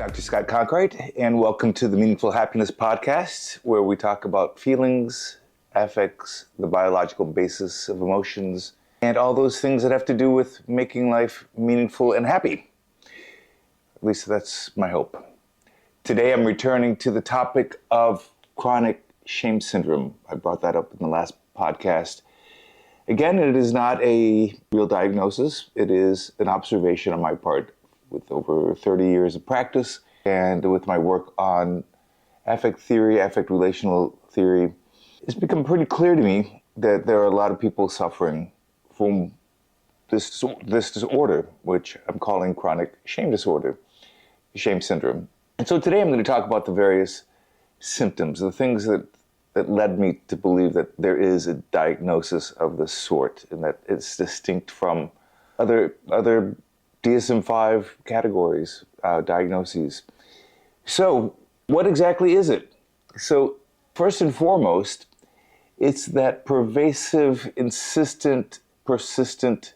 Dr. Scott Conkright, and welcome to the Meaningful Happiness Podcast, where we talk about feelings, affects, the biological basis of emotions, and all those things that have to do with making life meaningful and happy. At least that's my hope. Today I'm returning to the topic of chronic shame syndrome. I brought that up in the last podcast. Again, it is not a real diagnosis. It is an observation on my part with over 30 years of practice and with my work on affect theory, affect relational theory. It's become pretty clear to me that there are a lot of people suffering from this disorder, which I'm calling chronic shame disorder, shame syndrome. And so today I'm going to talk about the various symptoms, the things that led me to believe that there is a diagnosis of this sort and that it's distinct from other DSM-5 categories, diagnoses. So what exactly is it? So first and foremost, it's that pervasive, insistent, persistent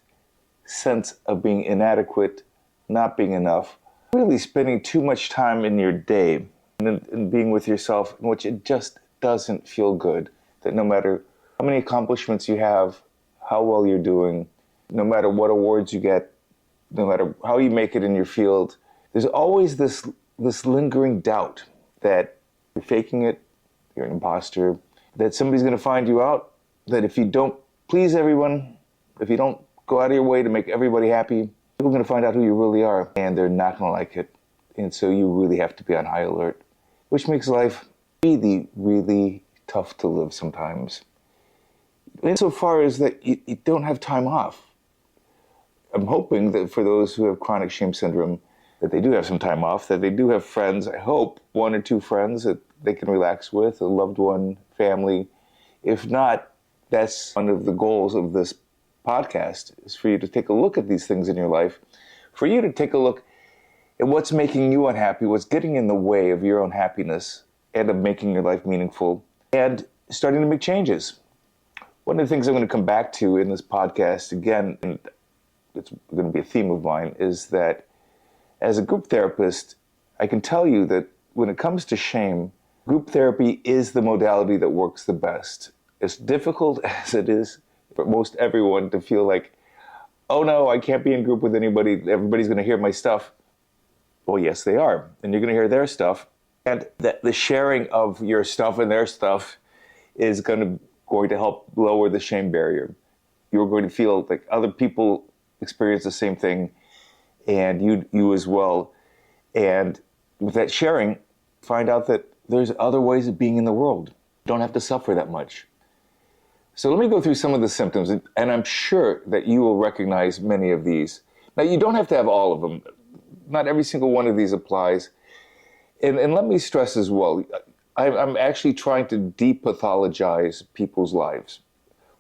sense of being inadequate, not being enough, really spending too much time in your day and being with yourself in which it just doesn't feel good, that no matter how many accomplishments you have, how well you're doing, no matter what awards you get, no matter how you make it in your field, there's always this lingering doubt that you're faking it, you're an imposter, that somebody's going to find you out, that if you don't please everyone, if you don't go out of your way to make everybody happy, people are going to find out who you really are, and they're not going to like it. And so you really have to be on high alert, which makes life really, really tough to live sometimes. Insofar as that you don't have time off. I'm hoping that for those who have chronic shame syndrome, that they do have some time off, that they do have friends, I hope, one or two friends that they can relax with, a loved one, family. If not, that's one of the goals of this podcast, is for you to take a look at these things in your life, for you to take a look at what's making you unhappy, what's getting in the way of your own happiness and of making your life meaningful, and starting to make changes. One of the things I'm going to come back to in this podcast, again, and it's going to be a theme of mine, is that as a group therapist, I can tell you that when it comes to shame, group therapy is the modality that works the best. As difficult as it is for most everyone to feel like, oh no, I can't be in group with anybody, everybody's going to hear my stuff. Well, yes, they are. And you're going to hear their stuff. And that the sharing of your stuff and their stuff is going to help lower the shame barrier. You're going to feel like other people experience the same thing, and you as well. And with that sharing, find out that there's other ways of being in the world. You don't have to suffer that much. So let me go through some of the symptoms, and I'm sure that you will recognize many of these. Now, you don't have to have all of them. Not every single one of these applies. And let me stress as well, I'm actually trying to depathologize people's lives.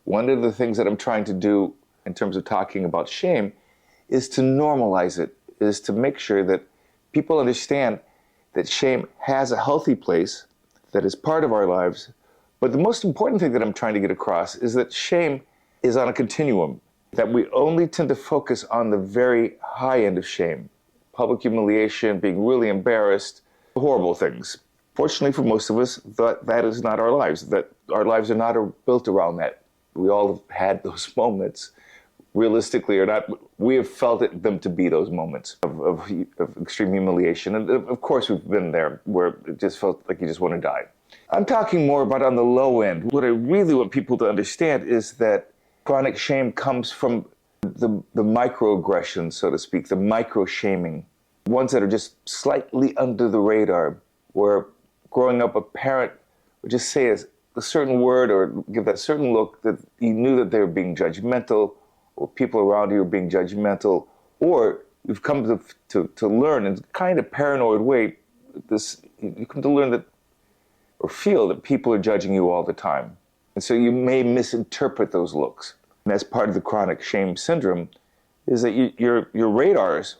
One of the things that I'm trying to do in terms of talking about shame is to normalize it, is to make sure that people understand that shame has a healthy place, that is part of our lives. But the most important thing that I'm trying to get across is that shame is on a continuum, that we only tend to focus on the very high end of shame. Public humiliation, being really embarrassed, horrible things. Fortunately for most of us, that is not our lives, that our lives are not built around that. We all have had those moments, realistically or not. We have felt them to be those moments of extreme humiliation. And of course we've been there where it just felt like you just want to die. I'm talking more about on the low end. What I really want people to understand is that chronic shame comes from the microaggressions, so to speak, the micro-shaming, ones that are just slightly under the radar, where growing up a parent would just say a certain word or give that certain look that you knew that they were being judgmental, or people around you are being judgmental, or you've come to learn in kind of paranoid way, you come to learn that, or feel that people are judging you all the time. And so you may misinterpret those looks. And that's part of the chronic shame syndrome, is that your radars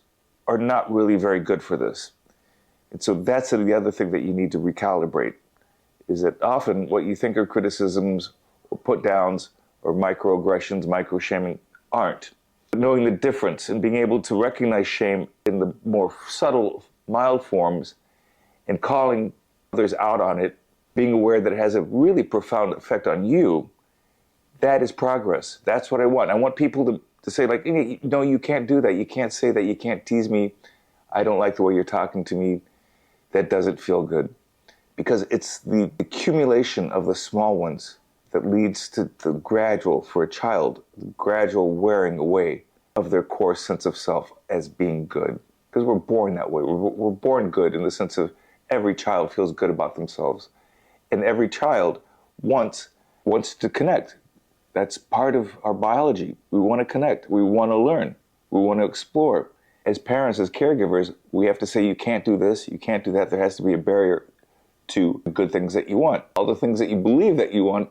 are not really very good for this. And so that's the other thing that you need to recalibrate, is that often what you think are criticisms or put downs or microaggressions, micro-shaming aren't. Knowing the difference and being able to recognize shame in the more subtle mild forms and calling others out on it, being aware that it has a really profound effect on you, that is progress. That's what I want. I want people to say, like, no, you can't do that. You can't say that. You can't tease me. I don't like the way you're talking to me. That doesn't feel good. Because it's the accumulation of the small ones that leads to the gradual, for a child, the gradual wearing away of their core sense of self as being good. Because we're born that way. We're born good in the sense of every child feels good about themselves. And every child wants to connect. That's part of our biology. We want to connect. We want to learn. We want to explore. As parents, as caregivers, we have to say, you can't do this, you can't do that. There has to be a barrier to the good things that you want. All the things that you believe that you want,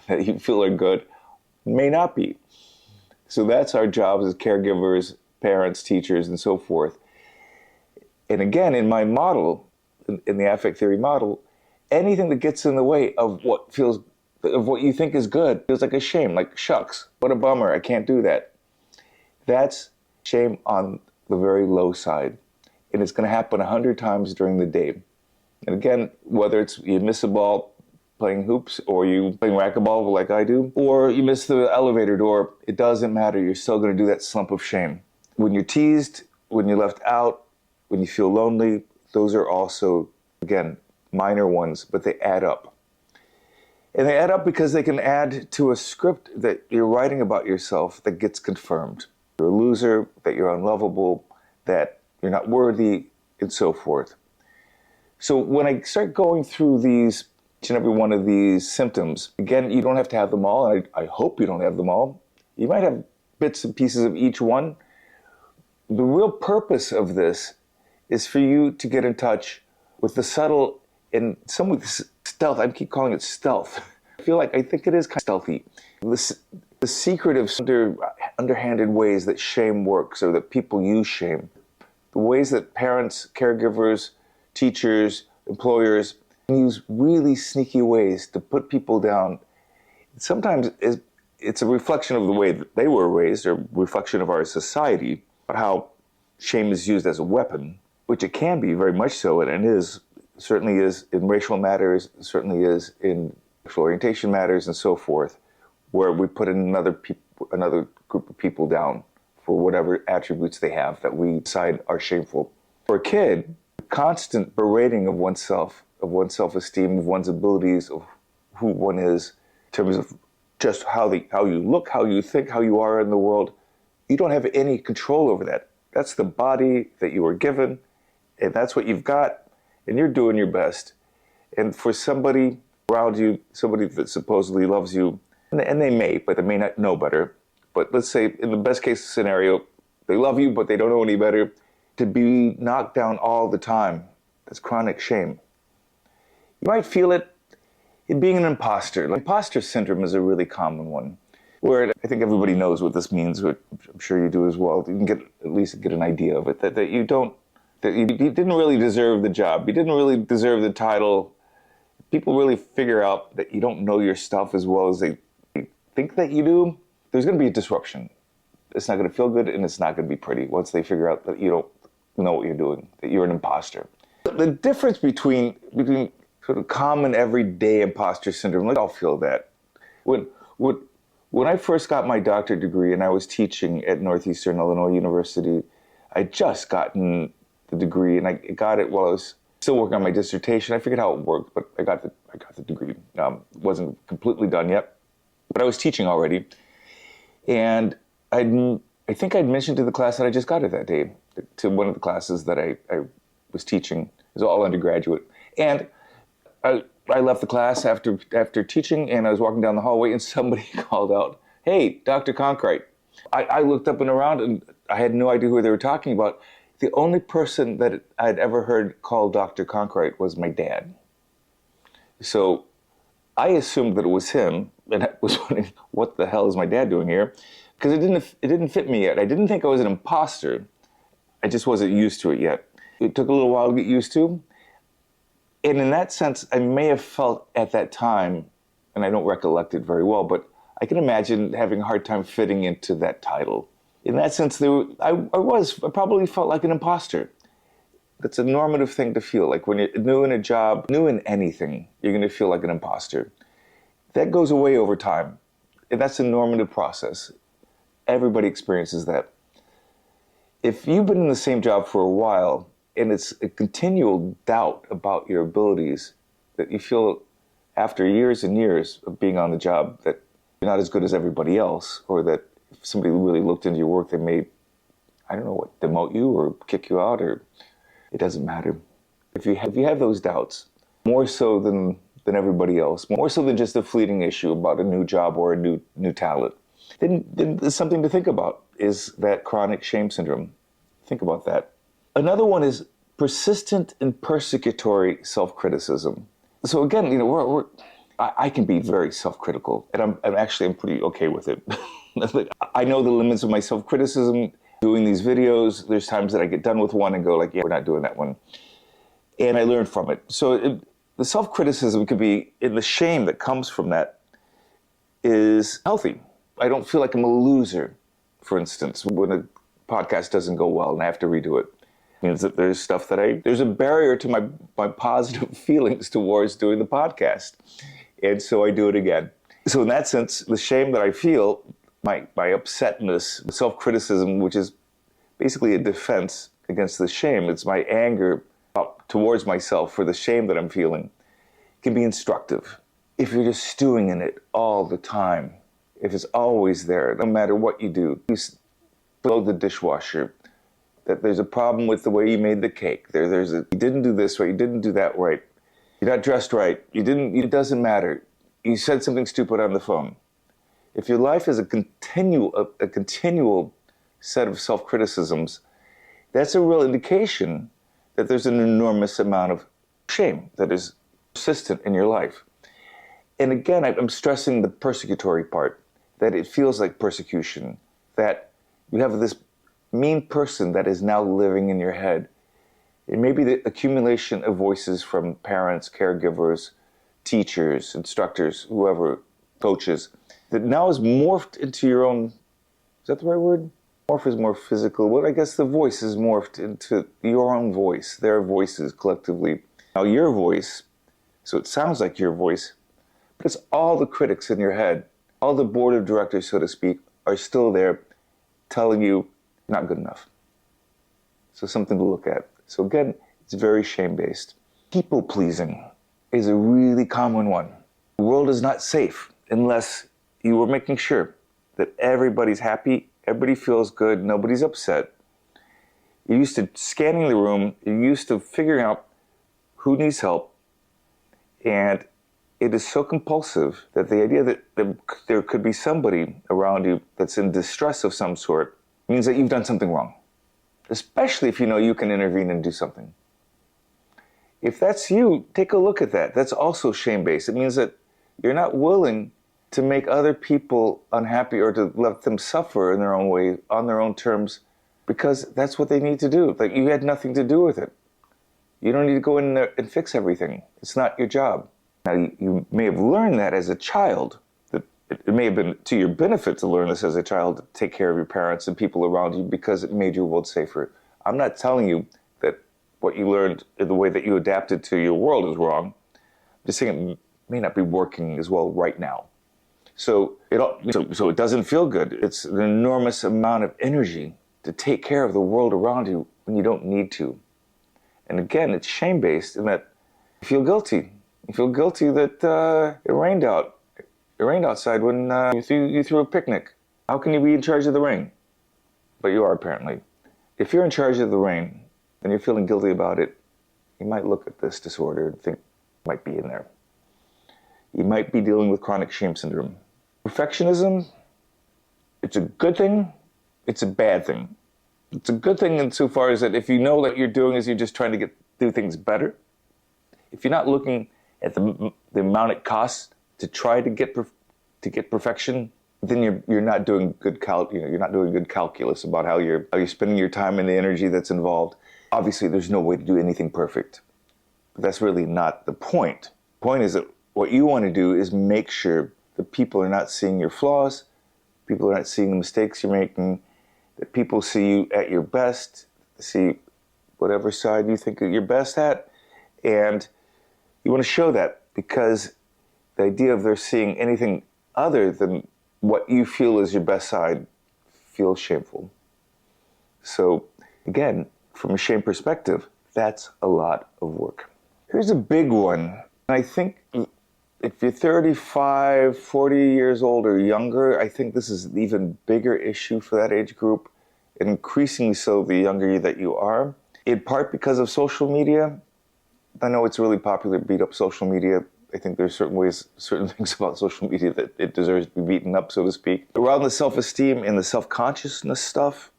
that you feel are good, may not be. So that's our jobs as caregivers, parents, teachers, and so forth. And again, in my model, in the affect theory model, anything that gets in the way of what you think is good feels like a shame, like, shucks, what a bummer, I can't do that. That's shame on the very low side. And it's going to happen 100 times during the day. And again, whether it's you miss a ball playing hoops, or you playing racquetball like I do, or you miss the elevator door, it doesn't matter. You're still going to do that slump of shame. When you're teased, when you're left out, when you feel lonely, those are also, again, minor ones, but they add up. And they add up because they can add to a script that you're writing about yourself that gets confirmed. You're a loser, that you're unlovable, that you're not worthy, and so forth. So when I start going through each and every one of these symptoms, again, you don't have to have them all, and I hope you don't have them all. You might have bits and pieces of each one. The real purpose of this is for you to get in touch with the subtle and some of this stealth. I keep calling it stealth. I think it is kind of stealthy. The secretive, underhanded ways that shame works, or that people use shame. The ways that parents, caregivers, teachers, employers use really sneaky ways to put people down. Sometimes it's a reflection of the way that they were raised, or a reflection of our society, how shame is used as a weapon, which it can be very much so, and certainly is in racial matters, certainly is in sexual orientation matters, and so forth, where we put another group of people down for whatever attributes they have that we decide are shameful. For a kid, constant berating of oneself, of one's self-esteem, of one's abilities, of who one is, in terms of just how you look, how you think, how you are in the world, you don't have any control over that. That's the body that you were given, and that's what you've got, and you're doing your best. And for somebody around you, somebody that supposedly loves you, and they may, but they may not know better, but let's say in the best case scenario, they love you, but they don't know any better, to be knocked down all the time, that's chronic shame. You might feel it in being an imposter. Imposter syndrome is a really common one, where I think everybody knows what this means, which I'm sure you do as well. You can at least get an idea of it, that you didn't really deserve the job. You didn't really deserve the title. People really figure out that you don't know your stuff as well as they think that you do. There's going to be a disruption. It's not going to feel good, and it's not going to be pretty once they figure out that you don't know what you're doing, that you're an imposter. The difference between sort of common everyday imposter syndrome, I'll feel that. When I first got my doctorate degree and I was teaching at Northeastern Illinois University, I'd just gotten the degree, and I got it while I was still working on my dissertation. I figured how it worked, but I got the degree. Wasn't completely done yet, but I was teaching already. And I think I'd mentioned to the class that I just got it that day, to one of the classes that I was teaching. It was all undergraduate. And I left the class after teaching, and I was walking down the hallway, and somebody called out, "Hey, Dr. Conkright." I looked up and around, and I had no idea who they were talking about. The only person that I'd ever heard called Dr. Conkright was my dad. So I assumed that it was him, and I was wondering, what the hell is my dad doing here? Because it didn't fit me yet. I didn't think I was an imposter. I just wasn't used to it yet. It took a little while to get used to. And in that sense, I may have felt at that time, and I don't recollect it very well, but I can imagine having a hard time fitting into that title. In that sense, I probably felt like an imposter. That's a normative thing to feel. Like when you're new in a job, new in anything, you're going to feel like an imposter. That goes away over time. And that's a normative process. Everybody experiences that. If you've been in the same job for a while and it's a continual doubt about your abilities that you feel after years and years of being on the job that you're not as good as everybody else, or that if somebody really looked into your work, they may, I don't know what, demote you or kick you out, or it doesn't matter. If you have those doubts, more so than everybody else, more so than just a fleeting issue about a new job or a new talent, then there's something to think about, is that chronic shame syndrome. Think about that. Another one is persistent and persecutory self-criticism. So again, I can be very self-critical, and I'm pretty okay with it. I know the limits of my self-criticism. Doing these videos, there's times that I get done with one and go like, yeah, we're not doing that one. And I learn from it. So the self-criticism could be, and the shame that comes from that is healthy. I don't feel like I'm a loser, for instance, when a podcast doesn't go well and I have to redo it. It means that there's stuff that there's a barrier to my positive feelings towards doing the podcast. And so I do it again. So in that sense, the shame that I feel, my upsetness, self-criticism, which is basically a defense against the shame, it's my anger towards myself for the shame that I'm feeling, can be instructive. If you're just stewing in it all the time, if it's always there, no matter what you do, you load the dishwasher, that there's a problem with the way you made the cake, you didn't do this right, you didn't do that right, you're not dressed right, it doesn't matter, you said something stupid on the phone. If your life is a continual set of self-criticisms, that's a real indication that there's an enormous amount of shame that is persistent in your life. And again, I'm stressing the persecutory part, that it feels like persecution, that you have this mean person that is now living in your head. It may be the accumulation of voices from parents, caregivers, teachers, instructors, whoever, coaches, that now is morphed into your own, is that the right word? Morph is more physical. Well, I guess the voice is morphed into your own voice, their voices collectively. Now your voice, so it sounds like your voice, but it's all the critics in your head, all the board of directors, so to speak, are still there telling you you're not good enough. So something to look at. So again, it's very shame-based. People-pleasing is a really common one. The world is not safe unless you are making sure that everybody's happy, everybody feels good, nobody's upset. You're used to scanning the room, you're used to figuring out who needs help, and it is so compulsive that the idea that there could be somebody around you that's in distress of some sort means that you've done something wrong, especially if you know you can intervene and do something. If that's you, take a look at that. That's also shame-based. It means that you're not willing to make other people unhappy or to let them suffer in their own way, on their own terms, because that's what they need to do. Like, you had nothing to do with it. You don't need to go in there and fix everything. It's not your job. Now, you may have learned that as a child. That it may have been to your benefit to learn this as a child, to take care of your parents and people around you because it made your world safer. I'm not telling you that what you learned, the way that you adapted to your world is wrong. I'm just saying it may not be working as well right now. So it doesn't feel good. It's an enormous amount of energy to take care of the world around you when you don't need to. And again, it's shame-based in that you feel guilty. You feel guilty that it rained out. It rained outside when you threw a picnic. How can you be in charge of the rain? But you are, apparently. If you're in charge of the rain and you're feeling guilty about it, you might look at this disorder and think it might be in there. You might be dealing with chronic shame syndrome. Perfectionism, it's a good thing, it's a bad thing. It's a good thing insofar as that if you know that you're doing is you're just trying to do things better, if you're not looking at the amount it costs to try to get perfection, then you're not doing good you're not doing good calculus about how you're spending your time and the energy that's involved. Obviously, there's no way to do anything perfect, but that's really not the point. The point is that what you want to do is make sure that people are not seeing your flaws, people are not seeing the mistakes you're making, that people see you at your best, see whatever side you think you're best at, and you want to show that, because the idea of they're seeing anything other than what you feel is your best side feels shameful. So again, from a shame perspective, that's a lot of work. Here's a big one. I think if you're 35, 40 years old or younger, I think this is an even bigger issue for that age group, and increasingly so the younger that you are, in part because of social media. I know it's really popular to beat up social media. I think there's certain things about social media that it deserves to be beaten up, so to speak. Around the self-esteem and the self-consciousness stuff,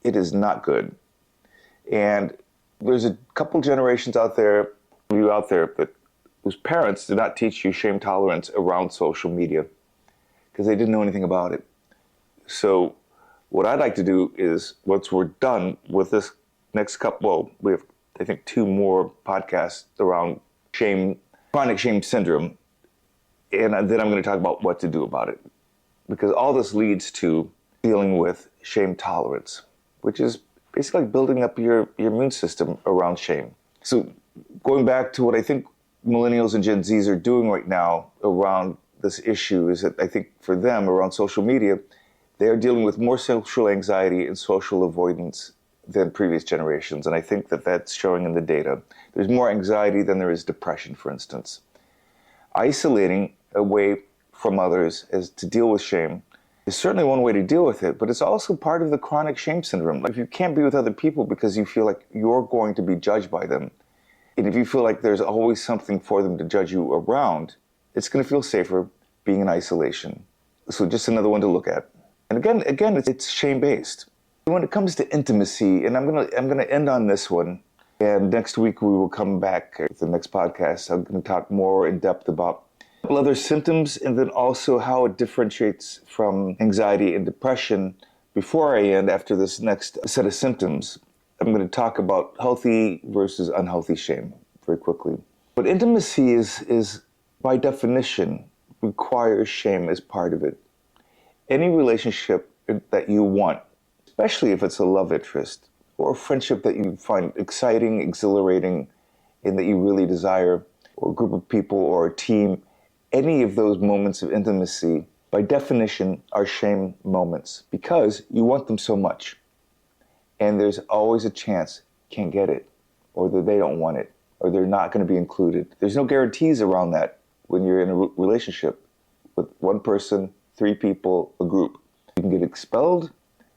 it is not good. And there's a couple generations out there that whose parents did not teach you shame tolerance around social media because they didn't know anything about it. So what I'd like to do is, once we're done with this next couple, we have, I think, 2 more podcasts around shame, chronic shame syndrome, and then I'm going to talk about what to do about it. Because all this leads to dealing with shame tolerance, which is basically building up your immune system around shame. So going back to what I think millennials and Gen Zs are doing right now around this issue is that I think for them around social media, they are dealing with more social anxiety and social avoidance than previous generations. And I think that that's showing in the data. There's more anxiety than there is depression, for instance. Isolating away from others as to deal with shame is certainly one way to deal with it, but it's also part of the chronic shame syndrome. If you can't be with other people because you feel like you're going to be judged by them, and if you feel like there's always something for them to judge you around, it's going to feel safer being in isolation. So just another one to look at. And again, it's shame-based. When it comes to intimacy, and I'm gonna end on this one, and next week we will come back with the next podcast. I'm going to talk more in depth about other symptoms, and then also how it differentiates from anxiety and depression. Before I end, after this next set of symptoms, I'm going to talk about healthy versus unhealthy shame very quickly. But intimacy is by definition, requires shame as part of it. Any relationship that you want, especially if it's a love interest or a friendship that you find exciting, exhilarating, and that you really desire, or a group of people or a team, any of those moments of intimacy, by definition, are shame moments because you want them so much. And there's always a chance you can't get it, or that they don't want it, or they're not going to be included. There's no guarantees around that when you're in a relationship with one person, 3 people, a group. You can get expelled,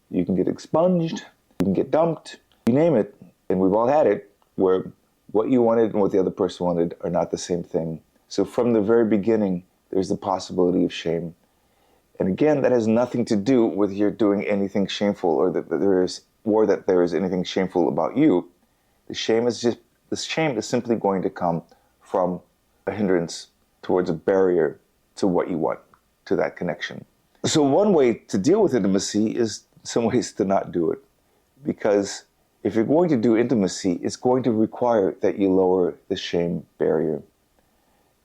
you can get expunged, you can get dumped, you name it. And we've all had it, where what you wanted and what the other person wanted are not the same thing. So from the very beginning, there's the possibility of shame. And again, that has nothing to do with you're doing anything shameful, or that there is anything shameful about you. The shame is simply going to come from a hindrance towards a barrier to what you want, to that connection. So one way to deal with intimacy is in some ways to not do it. Because if you're going to do intimacy, it's going to require that you lower the shame barrier.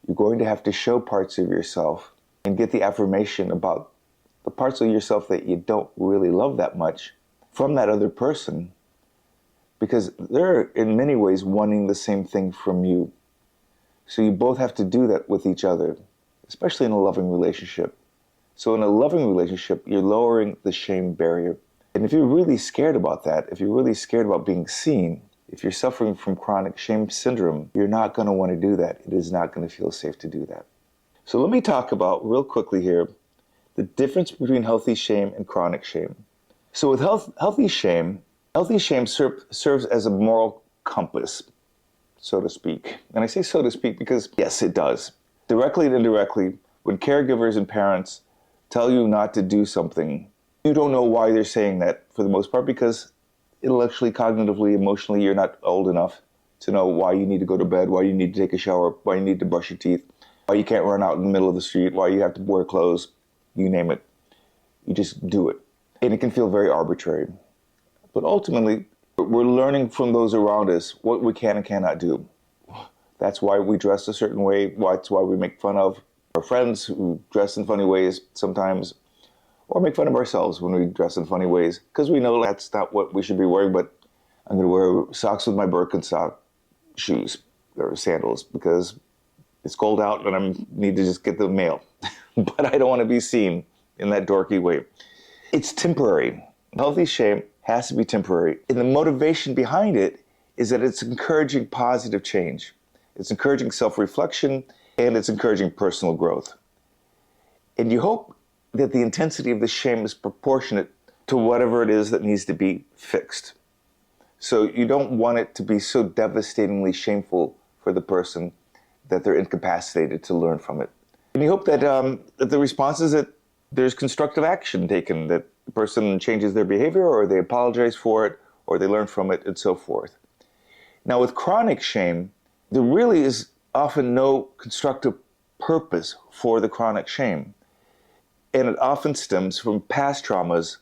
You're going to have to show parts of yourself and get the affirmation about the parts of yourself that you don't really love that much from that other person, because they're in many ways wanting the same thing from you. So you both have to do that with each other, especially in a loving relationship. So in a loving relationship, you're lowering the shame barrier. And if you're really scared about that, if you're really scared about being seen, if you're suffering from chronic shame syndrome, you're not going to want to do that. It is not going to feel safe to do that. So let me talk about, real quickly here, the difference between healthy shame and chronic shame. So with healthy shame serves as a moral compass, so to speak. And I say so to speak because, yes, it does. Directly and indirectly, when caregivers and parents tell you not to do something, you don't know why they're saying that, for the most part, because intellectually, cognitively, emotionally, you're not old enough to know why you need to go to bed, why you need to take a shower, why you need to brush your teeth, why you can't run out in the middle of the street, why you have to wear clothes, you name it. You just do it. And it can feel very arbitrary. But ultimately, we're learning from those around us what we can and cannot do. That's why we dress a certain way. That's why we make fun of our friends who dress in funny ways sometimes, or make fun of ourselves when we dress in funny ways, because we know that's not what we should be wearing, but I'm going to wear socks with my Birkenstock shoes or sandals because it's cold out and I need to just get the mail. But I don't want to be seen in that dorky way. It's temporary. Healthy shame has to be temporary. And the motivation behind it is that it's encouraging positive change. It's encouraging self-reflection, and it's encouraging personal growth. And you hope that the intensity of the shame is proportionate to whatever it is that needs to be fixed. So you don't want it to be so devastatingly shameful for the person that they're incapacitated to learn from it. And you hope that, that the response is that there's constructive action taken, that the person changes their behavior or they apologize for it or they learn from it and so forth. Now with chronic shame, there really is often no constructive purpose for the chronic shame. And it often stems from past traumas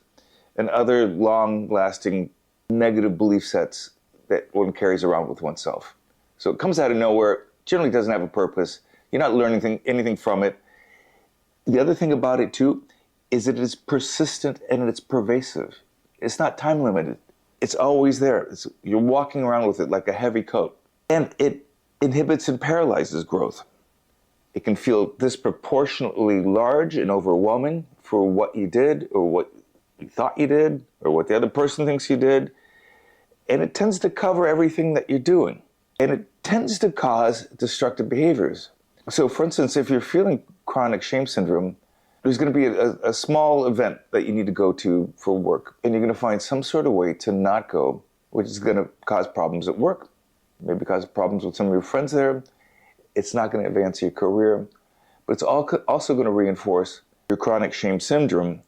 and other long-lasting negative belief sets that one carries around with oneself. So it comes out of nowhere, generally doesn't have a purpose. You're not learning anything from it. The other thing about it too is that it's persistent and it's pervasive. It's not time limited. It's always there. You're walking around with it like a heavy coat. And it inhibits and paralyzes growth. It can feel disproportionately large and overwhelming for what you did or what you thought you did or what the other person thinks you did. And it tends to cover everything that you're doing. And it tends to cause destructive behaviors. So for instance, if you're feeling chronic shame syndrome, there's going to be a small event that you need to go to for work. And you're going to find some sort of way to not go, which is going to cause problems at work. Maybe cause problems with some of your friends there. It's not going to advance your career. But it's also going to reinforce your chronic shame syndrome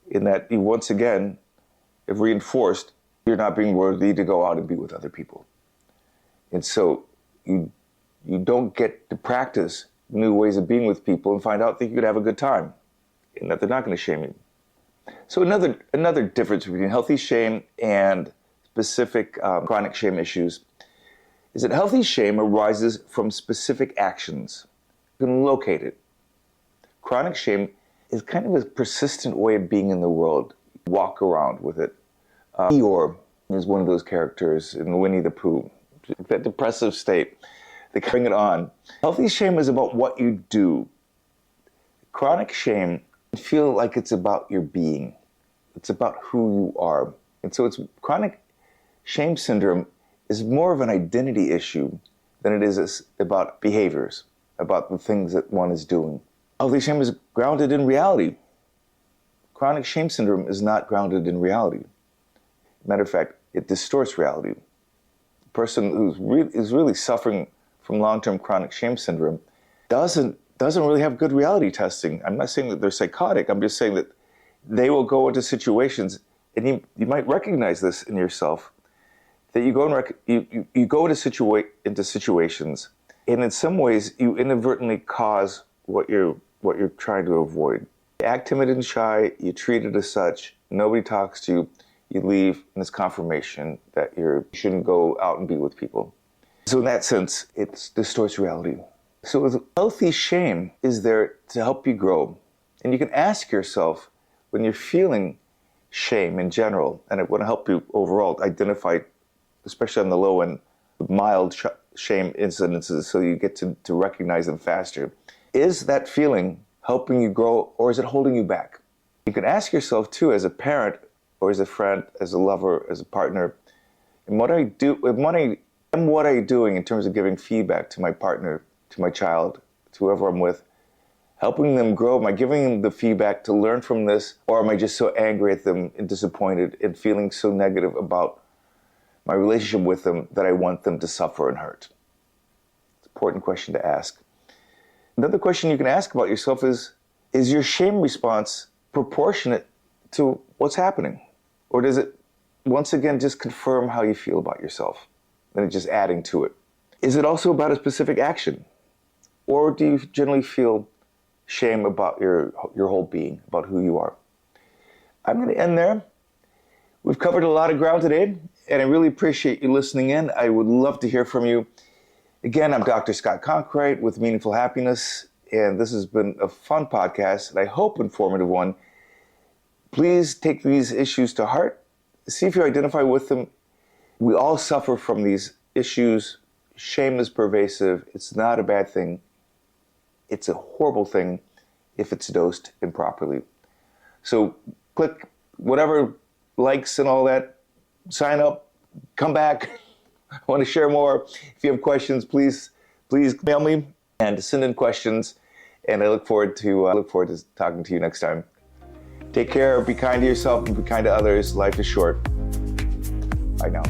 in that you once again have reinforced you're not being worthy to go out and be with other people. And so you don't get to practice new ways of being with people and find out that you could have a good time and that they're not going to shame you. So another difference between healthy shame and specific chronic shame issues is that healthy shame arises from specific actions. You can locate it. Chronic shame is kind of a persistent way of being in the world. You walk around with it. Eeyore is one of those characters in Winnie the Pooh. That depressive state. They bring it on. Healthy shame is about what you do. Chronic shame, you feel like it's about your being. It's about who you are. And so chronic shame syndrome is more of an identity issue than it is about behaviors, about the things that one is doing. Healthy shame is grounded in reality. Chronic shame syndrome is not grounded in reality. Matter of fact, it distorts reality. The person who's really suffering from long-term chronic shame syndrome doesn't really have good reality testing. I'm not saying that they're psychotic. I'm just saying that they will go into situations, and you might recognize this in yourself, that you go into situations, and in some ways you inadvertently cause what you're trying to avoid. You act timid and shy. You treat it as such. Nobody talks to you. You leave, and it's confirmation that you shouldn't go out and be with people. So in that sense, it distorts reality. So healthy shame is there to help you grow. And you can ask yourself, when you're feeling shame in general, and it want to help you overall identify, especially on the low end, mild shame incidences so you get to recognize them faster. Is that feeling helping you grow, or is it holding you back? You can ask yourself too, as a parent, or as a friend, as a lover, as a partner, and what I doing in terms of giving feedback to my partner, to my child, to whoever I'm with, helping them grow? Am I giving them the feedback to learn from this, or am I just so angry at them and disappointed and feeling so negative about my relationship with them that I want them to suffer and hurt? It's an important question to ask. Another question you can ask about yourself is your shame response proportionate to what's happening? Or does it, once again, just confirm how you feel about yourself? And it's just adding to it. Is it also about a specific action? Or do you generally feel shame about your whole being, about who you are? I'm going to end there. We've covered a lot of ground today, and I really appreciate you listening in. I would love to hear from you. Again, I'm Dr. Scott Conkright with Meaningful Happiness, and this has been a fun podcast, and I hope informative one. Please take these issues to heart. See if you identify with them. We all suffer from these issues. Shame is pervasive. It's not a bad thing. It's a horrible thing if it's dosed improperly. So click whatever likes and all that. Sign up. Come back. I want to share more. If you have questions, please mail me and send in questions. And I look forward to talking to you next time. Take care. Be kind to yourself and be kind to others. Life is short. Bye now.